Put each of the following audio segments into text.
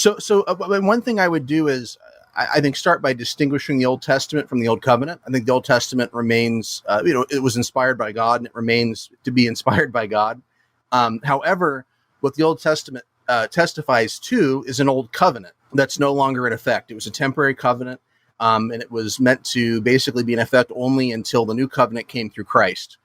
One thing I would do is I think start by distinguishing the Old Testament from the Old Covenant. I think the Old Testament remains, it was inspired by God and it remains to be inspired by God. However, what the Old Testament testifies to is an old covenant that's no longer in effect. It was a temporary covenant, and it was meant to basically be in effect only until the new covenant came through Christ.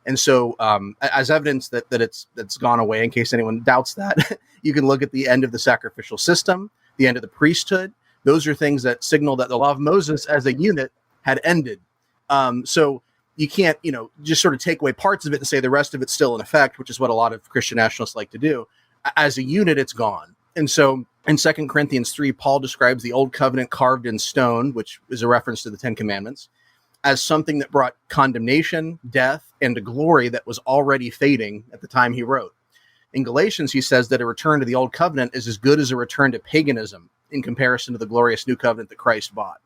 And so, as evidence that's gone away, in case anyone doubts that, you can look at the end of the sacrificial system, the end of the priesthood. Those are things that signal that the law of Moses as a unit had ended. So you can't, just sort of take away parts of it and say the rest of it's still in effect, which is what a lot of Christian nationalists like to do. As a unit, it's gone. And so in 2 Corinthians 3, Paul describes the old covenant carved in stone, which is a reference to the Ten Commandments, as something that brought condemnation, death, and a glory that was already fading at the time he wrote. In Galatians, he says that a return to the old covenant is as good as a return to paganism in comparison to the glorious new covenant that Christ brought.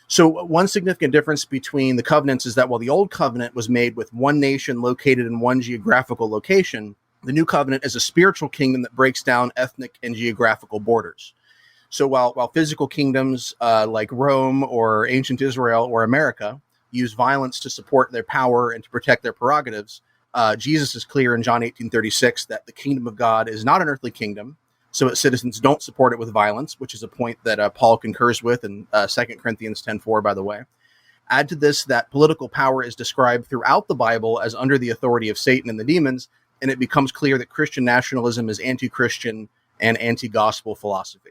So one significant difference between the covenants is that while the old covenant was made with one nation located in one geographical location, the new covenant is a spiritual kingdom that breaks down ethnic and geographical borders. So while physical kingdoms like Rome or ancient Israel or America use violence to support their power and to protect their prerogatives, Jesus is clear in John 18:36 that the kingdom of God is not an earthly kingdom, so its citizens don't support it with violence, which is a point that Paul concurs with in 2 Corinthians 10:4, by the way. Add to this that political power is described throughout the Bible as under the authority of Satan and the demons, and it becomes clear that Christian nationalism is anti-Christian and anti-gospel philosophy.